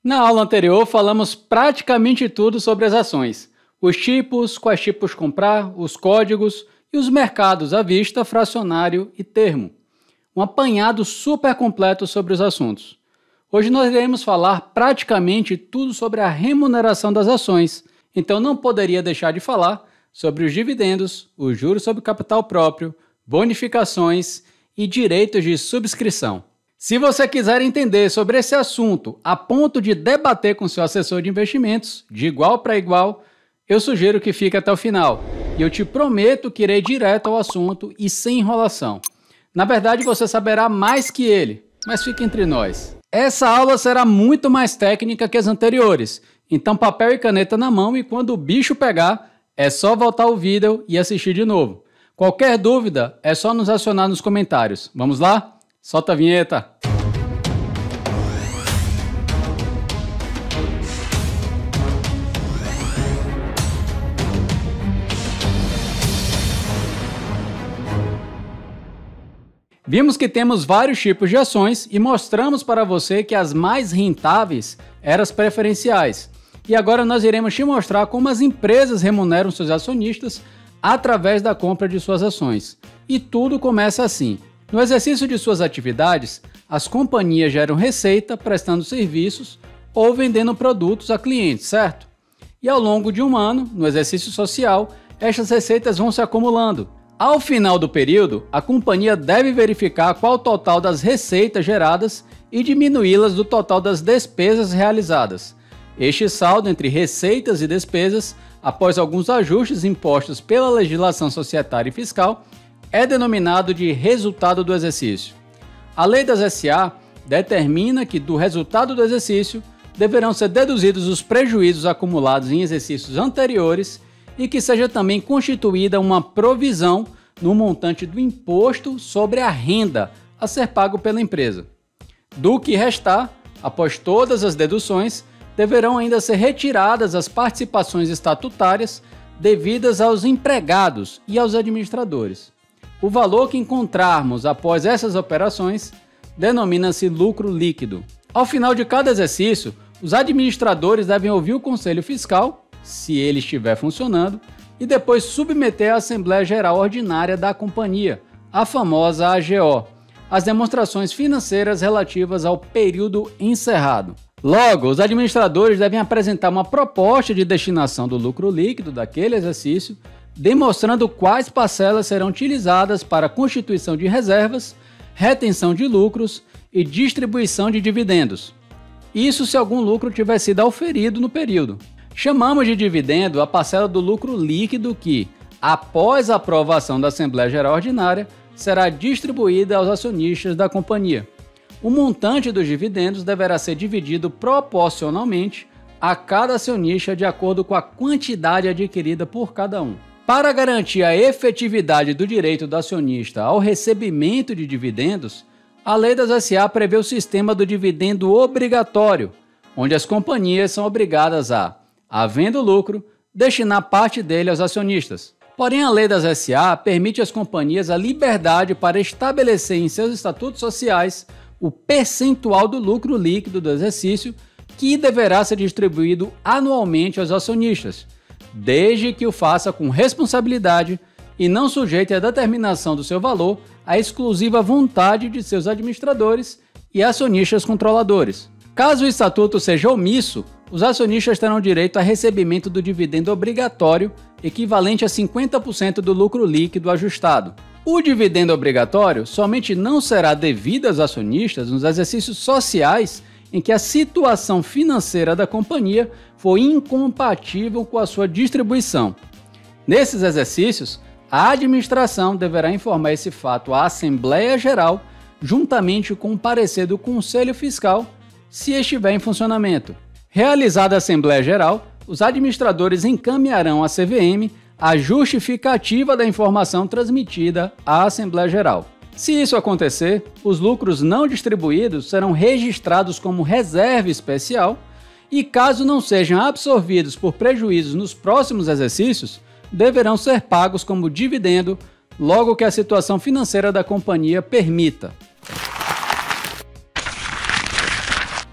Na aula anterior, falamos praticamente tudo sobre as ações, os tipos, quais tipos comprar, os códigos e os mercados à vista, fracionário e termo. Um apanhado super completo sobre os assuntos. Hoje nós iremos falar praticamente tudo sobre a remuneração das ações, então não poderia deixar de falar sobre os dividendos, os juros sobre capital próprio, bonificações e direitos de subscrição. Se você quiser entender sobre esse assunto a ponto de debater com seu assessor de investimentos, de igual para igual, eu sugiro que fique até o final. E eu te prometo que irei direto ao assunto e sem enrolação. Na verdade, você saberá mais que ele, mas fique entre nós. Essa aula será muito mais técnica que as anteriores, então papel e caneta na mão e quando o bicho pegar, é só voltar o vídeo e assistir de novo. Qualquer dúvida, é só nos acionar nos comentários. Vamos lá? Solta a vinheta! Vimos que temos vários tipos de ações e mostramos para você que as mais rentáveis eram as preferenciais. E agora nós iremos te mostrar como as empresas remuneram seus acionistas através da compra de suas ações. E tudo começa assim. No exercício de suas atividades, as companhias geram receita prestando serviços ou vendendo produtos a clientes, certo? E ao longo de um ano, no exercício social, estas receitas vão se acumulando. Ao final do período, a companhia deve verificar qual o total das receitas geradas e diminuí-las do total das despesas realizadas. Este saldo entre receitas e despesas, após alguns ajustes impostos pela legislação societária e fiscal, é denominado de resultado do exercício. A lei das SA determina que do resultado do exercício deverão ser deduzidos os prejuízos acumulados em exercícios anteriores e que seja também constituída uma provisão no montante do imposto sobre a renda a ser pago pela empresa. Do que restar, após todas as deduções, deverão ainda ser retiradas as participações estatutárias devidas aos empregados e aos administradores. O valor que encontrarmos após essas operações denomina-se lucro líquido. Ao final de cada exercício, os administradores devem ouvir o Conselho Fiscal, se ele estiver funcionando, e depois submeter à Assembleia Geral Ordinária da companhia, a famosa AGO, as demonstrações financeiras relativas ao período encerrado. Logo, os administradores devem apresentar uma proposta de destinação do lucro líquido daquele exercício, demonstrando quais parcelas serão utilizadas para a constituição de reservas, retenção de lucros e distribuição de dividendos. Isso se algum lucro tiver sido auferido no período. Chamamos de dividendo a parcela do lucro líquido que, após a aprovação da Assembleia Geral Ordinária, será distribuída aos acionistas da companhia. O montante dos dividendos deverá ser dividido proporcionalmente a cada acionista de acordo com a quantidade adquirida por cada um. Para garantir a efetividade do direito do acionista ao recebimento de dividendos, a lei das SA prevê o sistema do dividendo obrigatório, onde as companhias são obrigadas a, havendo lucro, destinar parte dele aos acionistas. Porém, a lei das SA permite às companhias a liberdade para estabelecer em seus estatutos sociais o percentual do lucro líquido do exercício que deverá ser distribuído anualmente aos acionistas, desde que o faça com responsabilidade e não sujeite à determinação do seu valor à exclusiva vontade de seus administradores e acionistas controladores. Caso o estatuto seja omisso, os acionistas terão direito a recebimento do dividendo obrigatório, equivalente a 50% do lucro líquido ajustado. O dividendo obrigatório somente não será devido aos acionistas nos exercícios sociais em que a situação financeira da companhia for incompatível com a sua distribuição. Nesses exercícios, a administração deverá informar esse fato à Assembleia Geral, juntamente com o parecer do Conselho Fiscal, se estiver em funcionamento. Realizada a Assembleia Geral, os administradores encaminharão à CVM a justificativa da informação transmitida à Assembleia Geral. Se isso acontecer, os lucros não distribuídos serão registrados como reserva especial e, caso não sejam absorvidos por prejuízos nos próximos exercícios, deverão ser pagos como dividendo logo que a situação financeira da companhia permita.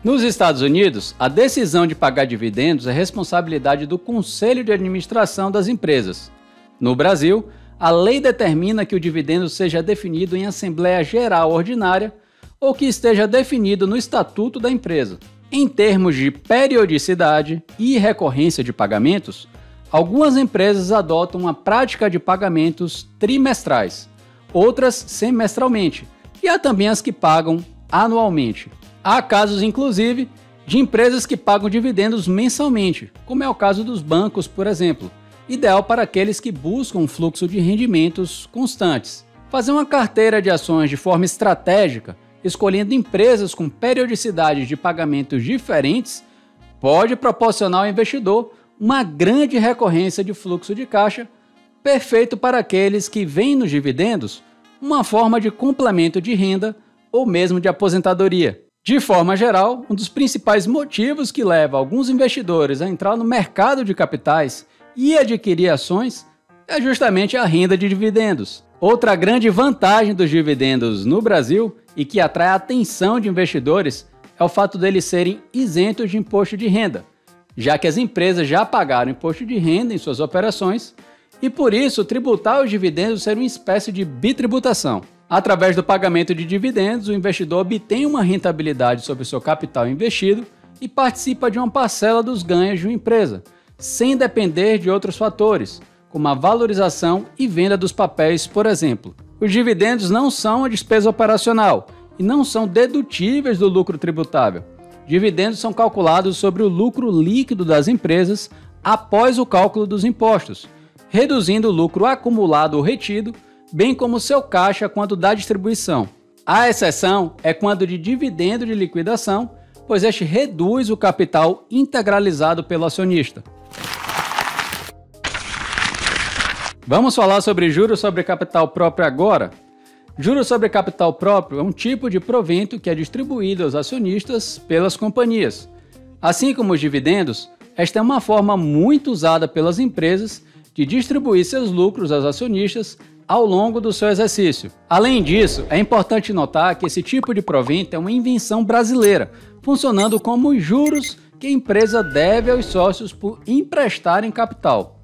Nos Estados Unidos, a decisão de pagar dividendos é responsabilidade do Conselho de Administração das empresas. No Brasil, a lei determina que o dividendo seja definido em Assembleia Geral Ordinária ou que esteja definido no Estatuto da empresa. Em termos de periodicidade e recorrência de pagamentos, algumas empresas adotam uma prática de pagamentos trimestrais, outras semestralmente, e há também as que pagam anualmente. Há casos, inclusive, de empresas que pagam dividendos mensalmente, como é o caso dos bancos, por exemplo, ideal para aqueles que buscam um fluxo de rendimentos constantes. Fazer uma carteira de ações de forma estratégica, escolhendo empresas com periodicidades de pagamentos diferentes, pode proporcionar ao investidor uma grande recorrência de fluxo de caixa, perfeito para aqueles que veem nos dividendos uma forma de complemento de renda ou mesmo de aposentadoria. De forma geral, um dos principais motivos que leva alguns investidores a entrar no mercado de capitais e adquirir ações é justamente a renda de dividendos. Outra grande vantagem dos dividendos no Brasil e que atrai a atenção de investidores é o fato deles serem isentos de imposto de renda, já que as empresas já pagaram imposto de renda em suas operações e por isso tributar os dividendos ser uma espécie de bitributação. Através do pagamento de dividendos, o investidor obtém uma rentabilidade sobre o seu capital investido e participa de uma parcela dos ganhos de uma empresa, sem depender de outros fatores, como a valorização e venda dos papéis, por exemplo. Os dividendos não são uma despesa operacional e não são dedutíveis do lucro tributável. Dividendos são calculados sobre o lucro líquido das empresas após o cálculo dos impostos, reduzindo o lucro acumulado ou retido, bem como seu caixa quando da distribuição. A exceção é quando de dividendo de liquidação, pois este reduz o capital integralizado pelo acionista. Vamos falar sobre juros sobre capital próprio agora? Juros sobre capital próprio é um tipo de provento que é distribuído aos acionistas pelas companhias. Assim como os dividendos, esta é uma forma muito usada pelas empresas de distribuir seus lucros aos acionistas ao longo do seu exercício. Além disso, é importante notar que esse tipo de provento é uma invenção brasileira, funcionando como os juros que a empresa deve aos sócios por emprestarem capital.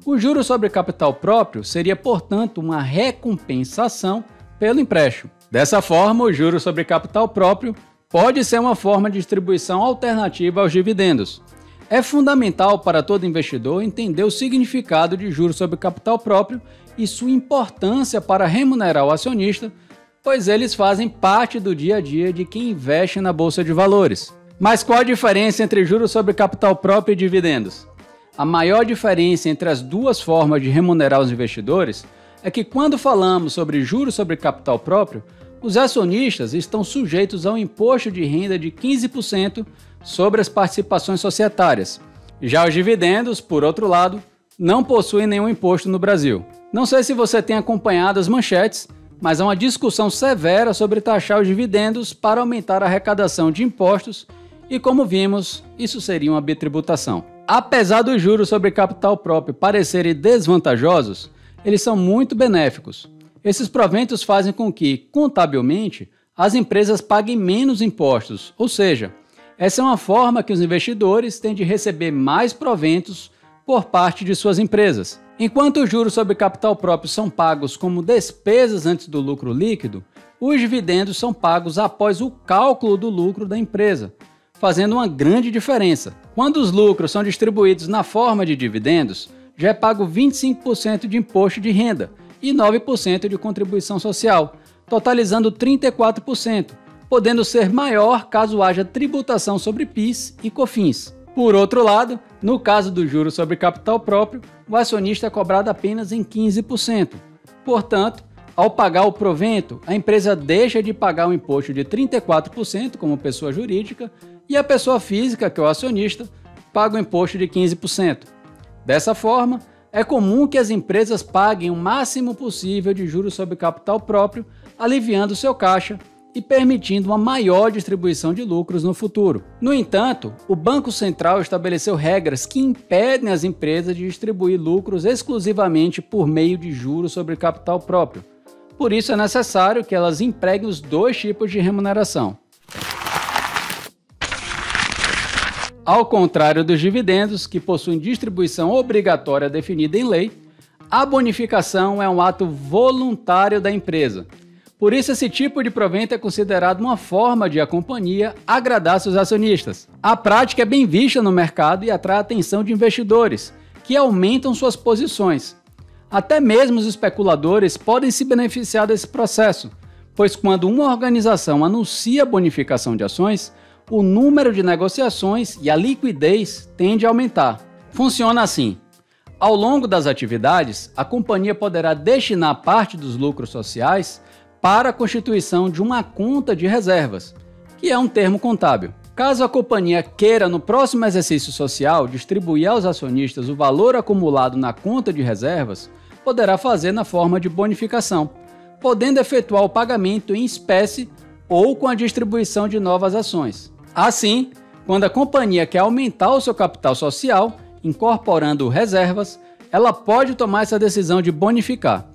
O juro sobre capital próprio seria, portanto, uma recompensação pelo empréstimo. Dessa forma, o juro sobre capital próprio pode ser uma forma de distribuição alternativa aos dividendos. É fundamental para todo investidor entender o significado de juros sobre capital próprio e sua importância para remunerar o acionista, pois eles fazem parte do dia a dia de quem investe na bolsa de valores. Mas qual a diferença entre juros sobre capital próprio e dividendos? A maior diferença entre as duas formas de remunerar os investidores é que quando falamos sobre juros sobre capital próprio, os acionistas estão sujeitos ao imposto de renda de 15% sobre as participações societárias. Já os dividendos, por outro lado, não possuem nenhum imposto no Brasil. Não sei se você tem acompanhado as manchetes, mas há uma discussão severa sobre taxar os dividendos para aumentar a arrecadação de impostos e, como vimos, isso seria uma bitributação. Apesar dos juros sobre capital próprio parecerem desvantajosos, eles são muito benéficos. Esses proventos fazem com que, contabilmente, as empresas paguem menos impostos, ou seja, essa é uma forma que os investidores têm de receber mais proventos por parte de suas empresas. Enquanto os juros sobre capital próprio são pagos como despesas antes do lucro líquido, os dividendos são pagos após o cálculo do lucro da empresa, fazendo uma grande diferença. Quando os lucros são distribuídos na forma de dividendos, já é pago 25% de imposto de renda e 9% de contribuição social, totalizando 34%, podendo ser maior caso haja tributação sobre PIS e COFINS. Por outro lado, no caso do juro sobre capital próprio, o acionista é cobrado apenas em 15%. Portanto, ao pagar o provento, a empresa deixa de pagar um imposto de 34% como pessoa jurídica e a pessoa física, que é o acionista, paga o imposto de 15%. Dessa forma, é comum que as empresas paguem o máximo possível de juros sobre capital próprio, aliviando seu caixa e permitindo uma maior distribuição de lucros no futuro. No entanto, o Banco Central estabeleceu regras que impedem as empresas de distribuir lucros exclusivamente por meio de juros sobre capital próprio. Por isso é necessário que elas empreguem os dois tipos de remuneração. Ao contrário dos dividendos, que possuem distribuição obrigatória definida em lei, a bonificação é um ato voluntário da empresa. Por isso, esse tipo de provento é considerado uma forma de a companhia agradar seus acionistas. A prática é bem vista no mercado e atrai a atenção de investidores, que aumentam suas posições. Até mesmo os especuladores podem se beneficiar desse processo, pois quando uma organização anuncia bonificação de ações, o número de negociações e a liquidez tende a aumentar. Funciona assim. Ao longo das atividades, a companhia poderá destinar parte dos lucros sociais para a constituição de uma conta de reservas, que é um termo contábil. Caso a companhia queira, no próximo exercício social, distribuir aos acionistas o valor acumulado na conta de reservas, poderá fazer na forma de bonificação, podendo efetuar o pagamento em espécie ou com a distribuição de novas ações. Assim, quando a companhia quer aumentar o seu capital social, incorporando reservas, ela pode tomar essa decisão de bonificar.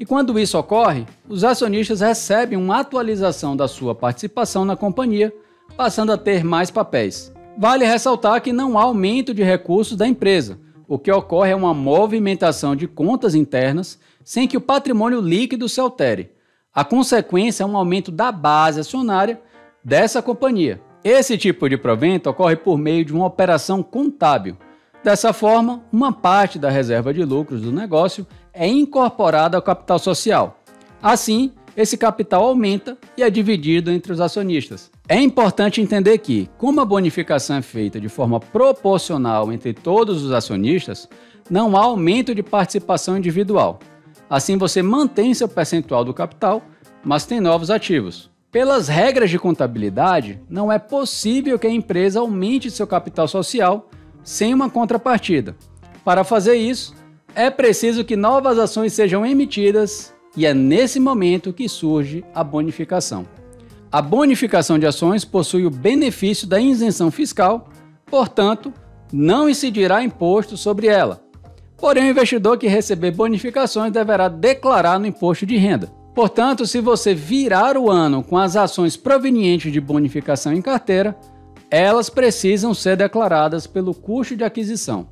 E quando isso ocorre, os acionistas recebem uma atualização da sua participação na companhia, passando a ter mais papéis. Vale ressaltar que não há aumento de recursos da empresa. O que ocorre é uma movimentação de contas internas sem que o patrimônio líquido se altere. A consequência é um aumento da base acionária dessa companhia. Esse tipo de provento ocorre por meio de uma operação contábil. Dessa forma, uma parte da reserva de lucros do negócio é incorporada ao capital social. Assim, esse capital aumenta e é dividido entre os acionistas. É importante entender que, como a bonificação é feita de forma proporcional entre todos os acionistas, não há aumento de participação individual. Assim, você mantém seu percentual do capital, mas tem novos ativos. Pelas regras de contabilidade, não é possível que a empresa aumente seu capital social sem uma contrapartida. Para fazer isso, é preciso que novas ações sejam emitidas e é nesse momento que surge a bonificação. A bonificação de ações possui o benefício da isenção fiscal, portanto, não incidirá imposto sobre ela. Porém, o investidor que receber bonificações deverá declarar no imposto de renda. Portanto, se você virar o ano com as ações provenientes de bonificação em carteira, elas precisam ser declaradas pelo custo de aquisição.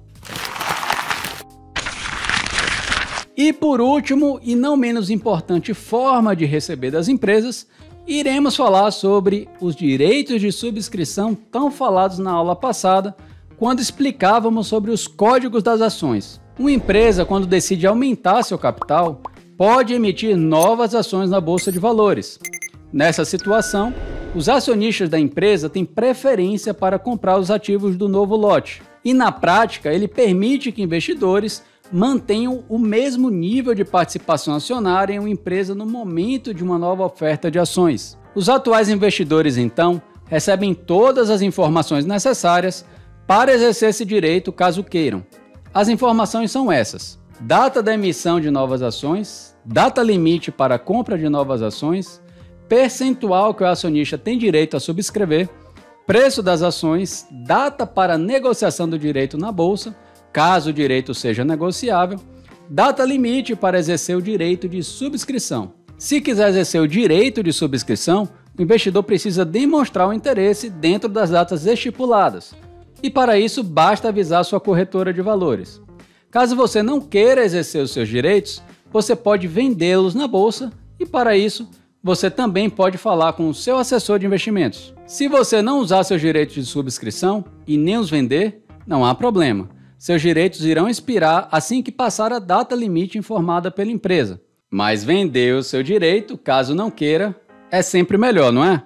E por último, e não menos importante forma de receber das empresas, iremos falar sobre os direitos de subscrição tão falados na aula passada, quando explicávamos sobre os códigos das ações. Uma empresa, quando decide aumentar seu capital, pode emitir novas ações na Bolsa de Valores. Nessa situação, os acionistas da empresa têm preferência para comprar os ativos do novo lote. E na prática, ele permite que investidores mantenham o mesmo nível de participação acionária em uma empresa no momento de uma nova oferta de ações. Os atuais investidores, então, recebem todas as informações necessárias para exercer esse direito caso queiram. As informações são essas: data da emissão de novas ações, data limite para a compra de novas ações, percentual que o acionista tem direito a subscrever, preço das ações, data para a negociação do direito na bolsa, caso o direito seja negociável, data limite para exercer o direito de subscrição. Se quiser exercer o direito de subscrição, o investidor precisa demonstrar o interesse dentro das datas estipuladas. E para isso, basta avisar sua corretora de valores. Caso você não queira exercer os seus direitos, você pode vendê-los na bolsa e, para isso, você também pode falar com o seu assessor de investimentos. Se você não usar seus direitos de subscrição e nem os vender, não há problema. Seus direitos irão expirar assim que passar a data limite informada pela empresa. Mas vender o seu direito, caso não queira, é sempre melhor, não é?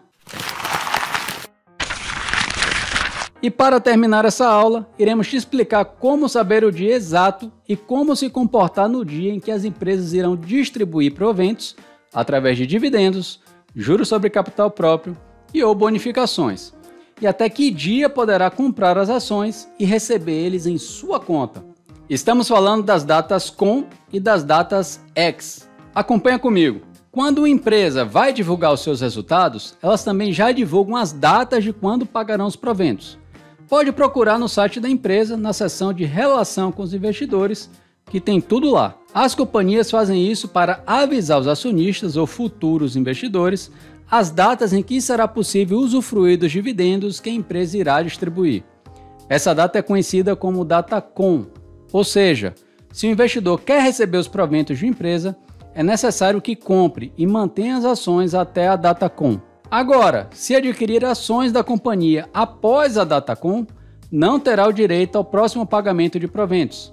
E para terminar essa aula, iremos te explicar como saber o dia exato e como se comportar no dia em que as empresas irão distribuir proventos através de dividendos, juros sobre capital próprio e ou bonificações. E até que dia poderá comprar as ações e receber eles em sua conta. Estamos falando das datas com e das datas ex. Acompanha comigo. Quando uma empresa vai divulgar os seus resultados, elas também já divulgam as datas de quando pagarão os proventos. Pode procurar no site da empresa, na seção de relação com os investidores, que tem tudo lá. As companhias fazem isso para avisar os acionistas ou futuros investidores as datas em que será possível usufruir dos dividendos que a empresa irá distribuir. Essa data é conhecida como data COM, ou seja, se o investidor quer receber os proventos de uma empresa, é necessário que compre e mantenha as ações até a data COM. Agora, se adquirir ações da companhia após a data COM, não terá o direito ao próximo pagamento de proventos.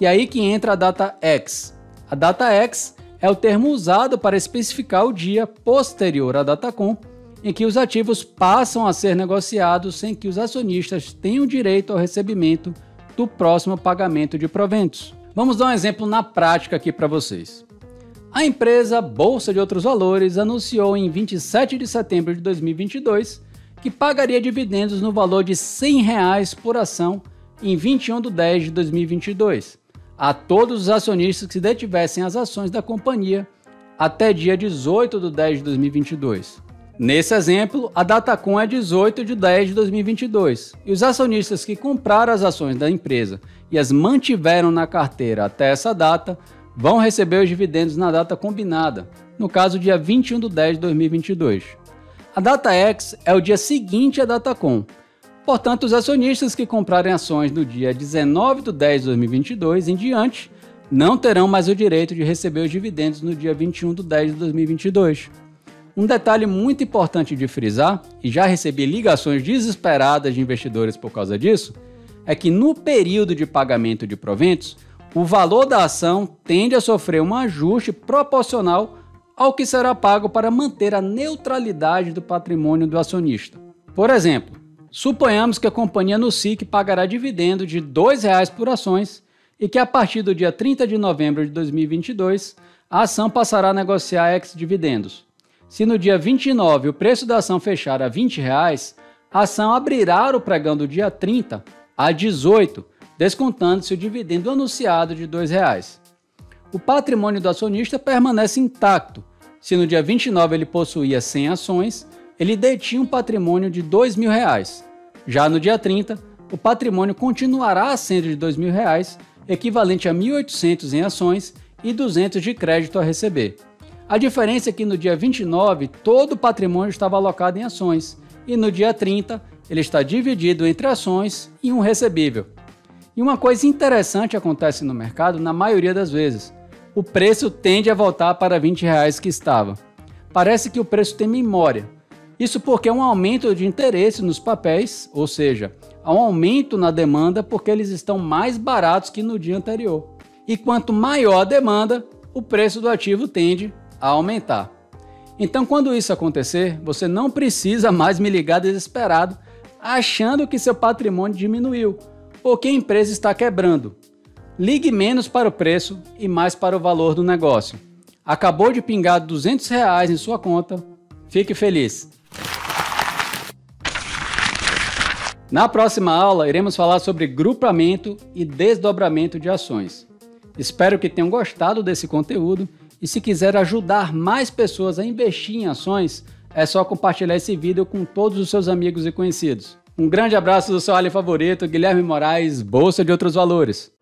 E aí que entra a data X. A data X é o termo usado para especificar o dia posterior à data COM, em que os ativos passam a ser negociados sem que os acionistas tenham direito ao recebimento do próximo pagamento de proventos. Vamos dar um exemplo na prática aqui para vocês. A empresa Bolsa de Outros Valores anunciou em 27 de setembro de 2022 que pagaria dividendos no valor de R$ 100 por ação em 21 de 10 de 2022 a todos os acionistas que detivessem as ações da companhia até dia 18 de 10 de 2022. Nesse exemplo, a data COM é 18 de 10 de 2022 e os acionistas que compraram as ações da empresa e as mantiveram na carteira até essa data vão receber os dividendos na data combinada, no caso dia 21 de 10 de 2022. A data X é o dia seguinte à data COM. Portanto, os acionistas que comprarem ações no dia 19 de 10 de 2022 em diante não terão mais o direito de receber os dividendos no dia 21 de 10 de 2022. Um detalhe muito importante de frisar, e já recebi ligações desesperadas de investidores por causa disso, é que no período de pagamento de proventos, o valor da ação tende a sofrer um ajuste proporcional ao que será pago para manter a neutralidade do patrimônio do acionista. Por exemplo, suponhamos que a companhia anuncie que pagará dividendo de R$ 2,00 por ações e que a partir do dia 30 de novembro de 2022, a ação passará a negociar ex-dividendos. Se no dia 29 o preço da ação fechar a R$ 20, a ação abrirá o pregão do dia 30 a 18, descontando-se o dividendo anunciado de R$ 2,00. O patrimônio do acionista permanece intacto. Se no dia 29 ele possuía 100 ações, ele detinha um patrimônio de R$ 2.000. Já no dia 30, o patrimônio continuará sendo de R$ 2.000, equivalente a 1.800 em ações e 200 de crédito a receber. A diferença é que no dia 29, todo o patrimônio estava alocado em ações e no dia 30, ele está dividido entre ações e um recebível. E uma coisa interessante acontece no mercado na maioria das vezes. O preço tende a voltar para R$ 20 que estava. Parece que o preço tem memória. Isso porque há um aumento de interesse nos papéis, ou seja, há um aumento na demanda porque eles estão mais baratos que no dia anterior. E quanto maior a demanda, o preço do ativo tende a aumentar. Então, quando isso acontecer, você não precisa mais me ligar desesperado, achando que seu patrimônio diminuiu ou que a empresa está quebrando. Ligue menos para o preço e mais para o valor do negócio. Acabou de pingar R$ 200 em sua conta. Fique feliz! Na próxima aula, iremos falar sobre grupamento e desdobramento de ações. Espero que tenham gostado desse conteúdo e se quiser ajudar mais pessoas a investir em ações, é só compartilhar esse vídeo com todos os seus amigos e conhecidos. Um grande abraço do seu Ali favorito, Guilherme Moraes, Bolsa de Outros Valores.